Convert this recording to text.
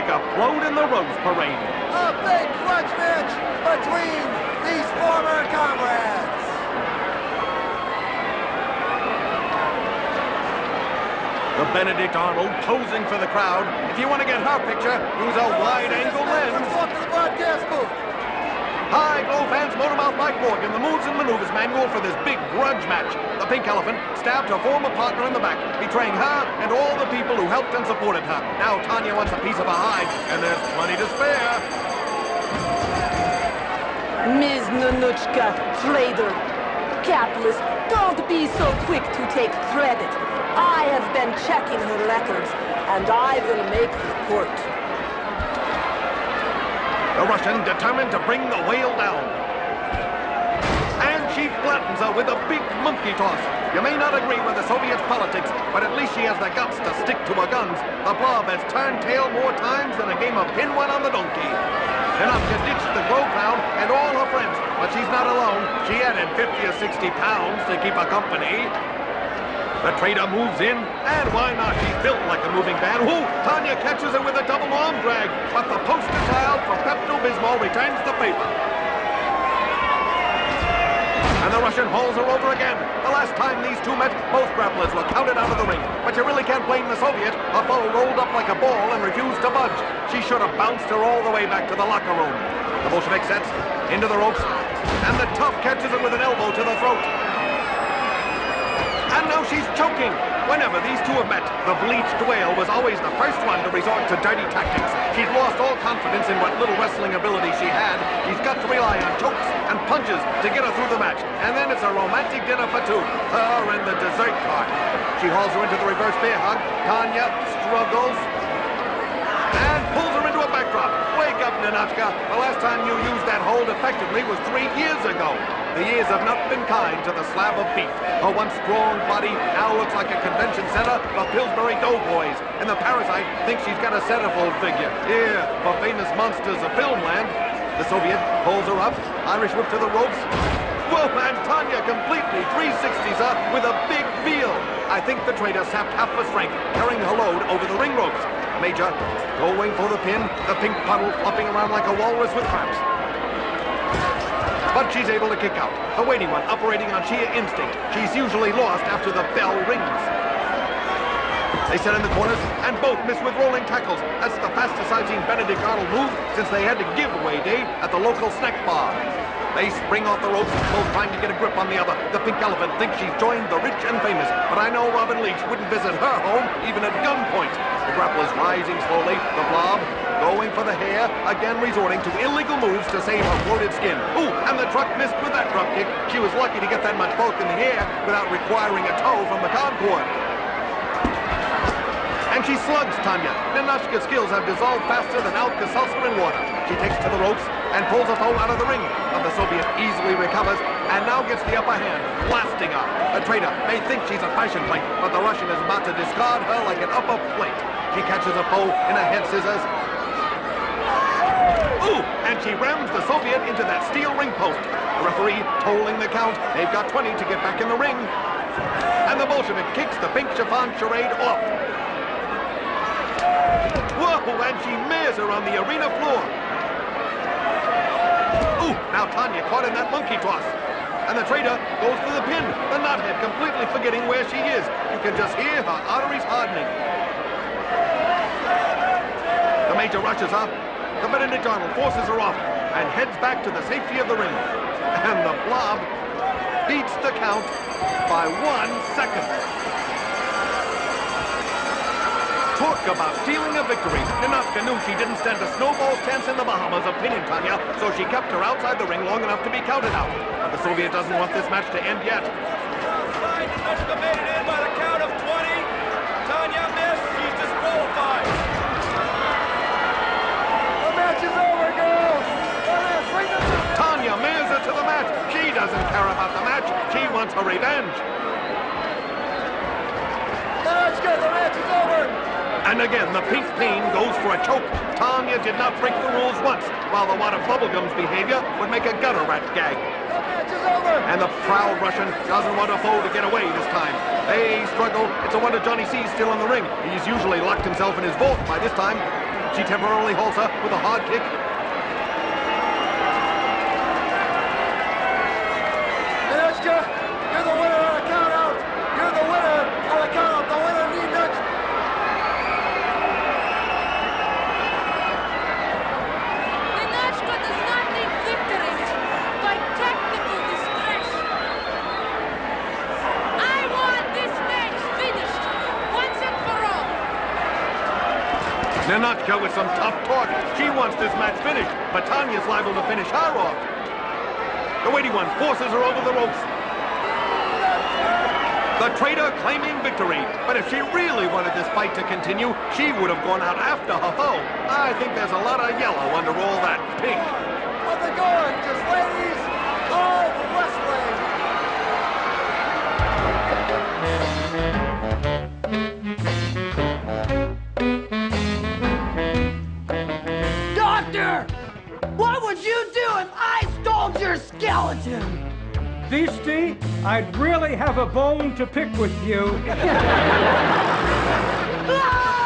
like a float in the Rose Parade. A big grudge match between these former comrades. The Benedict Arnold posing for the crowd. If you want to get her picture, use a wide-angle lens. Let's walk to the broadcast booth. Hi, Glow fans, Motormouth Mike Morgan, the Moves and Maneuvers manual for this big grudge match. The Pink Elephant stabbed her former partner in the back, betraying her and all the people who helped and supported her. Now Tanya wants a piece of her hide, and there's plenty to spare. Ms. Ninotchka, traitor, capitalist, don't be so quick to take credit. I have been checking her records, and I will make report. The Russian determined to bring the whale down. And she flattens her with a big monkey toss. You may not agree with the Soviets' politics, but at least she has the guts to stick to her guns. The blob has turned tail more times than a game of pin one on the donkey. Ninotchka ditched the Glow Clown and all her friends, but she's not alone. She added 50 or 60 pounds to keep her company. The traitor moves in, and why not? She's built like a moving van. Ooh, Tanya catches her with a double arm drag, but the poster child from Pepto-Bismol returns the favor. And the Russian hauls her over again. The last time these two met, both grapplers were counted out of the ring. But you really can't blame the Soviet. Her foe rolled up like a ball and refused to budge. She should have bounced her all the way back to the locker room. The Bolshevik sets into the ropes, and the tough catches her with an elbow to the throat. And now she's choking. Whenever these two have met, the bleached whale was always the first one to resort to dirty tactics. She's lost all confidence in what little wrestling ability she had. She's got to rely on chokes and punches to get her through the match. And then it's a romantic dinner for two, her and the dessert cart. She hauls her into the reverse bear hug. Tanya struggles and pulls her into a backdrop. Wake up, Ninotchka. The last time you used that hold effectively was 3 years ago. The years have not been kind to the slab of beef. Her once strong body now looks like a convention center of Pillsbury Doughboys. And the parasite thinks she's got a centerfold figure. Here, for famous monsters of filmland. The Soviet pulls her up, Irish whip to the ropes. Whoa, and Tanya completely 360s her with a big feel. I think the traitor sapped half her strength, carrying her load over the ring ropes. Major going for the pin, the pink puddle flopping around like a walrus with cramps. But she's able to kick out. The waiting one operating on sheer instinct. She's usually lost after the bell rings. They set in the corners, and both miss with rolling tackles. That's the fastest I've seen Benedict Arnold move since they had to give away day at the local snack bar. They spring off the ropes, both trying to get a grip on the other. The Pink Elephant thinks she's joined the rich and famous, but I know Robin Leach wouldn't visit her home even at gunpoint. The grappler's rising slowly, the blob going for the hair, again resorting to illegal moves to save her bloated skin. Ooh, and the truck missed with that drop kick. She was lucky to get that much bulk in the air without requiring a tow from the concord. And she slugs Tanya. Ninotchka's skills have dissolved faster than Alka-Seltzer in water. She takes to the ropes and pulls her foe out of the ring. But the Soviet easily recovers and now gets the upper hand, blasting her. The traitor may think she's a fashion plate, but the Russian is about to discard her like an upper plate. She catches her foe in her head scissors. Ooh, and she rams the Soviet into that steel ring post. The referee tolling the count. They've got 20 to get back in the ring. And the Bolshevik kicks the pink chiffon charade off. Whoa, and she mares her on the arena floor. Ooh, now Tanya caught in that monkey toss. And the traitor goes for the pin. The knothead completely forgetting where she is. You can just hear her arteries hardening. The Major rushes her. The Benedict Arnold forces her off and heads back to the safety of the ring. And the blob beats the count by 1 second. Talk about stealing a victory. Ninotchka knew she didn't stand a snowball's chance in the Bahamas of pinning Tanya, so she kept her outside the ring long enough to be counted out. But the Soviet doesn't want this match to end yet. Ninotchka made it in by the count of 20. Tanya missed. She's disqualified. The match is over, girls. Tanya mares her to the mat. She doesn't care about the match. She wants her revenge. Ninotchka, the match is over. And again, the pink pain goes for a choke. Tanya did not break the rules once, while the wad of bubblegum's behavior would make a gutter rat gag. The match is over. And the proud Russian doesn't want a foe to get away this time. They struggle. It's a wonder Johnny C's still in the ring. He's usually locked himself in his vault by this time. She temporarily holds her with a hard kick. Ninotchka, you're the winner on a count out. You're the winner on a count out. The winner, Ninotchka. Ninotchka does not need victories by technical distress. I want this match finished once and for all. Ninotchka with some tough talk. She wants this match finished, but Tanya's liable to finish her off. The weighty one forces her over the ropes. The traitor claiming victory. But if she really wanted this fight to continue, she would have gone out after her foe. I think there's a lot of yellow under all that pink. Of the gorgeous ladies of wrestling. Doctor! What would you do if I stole your skeleton? Beastie, I'd really have a bone to pick with you. Ah!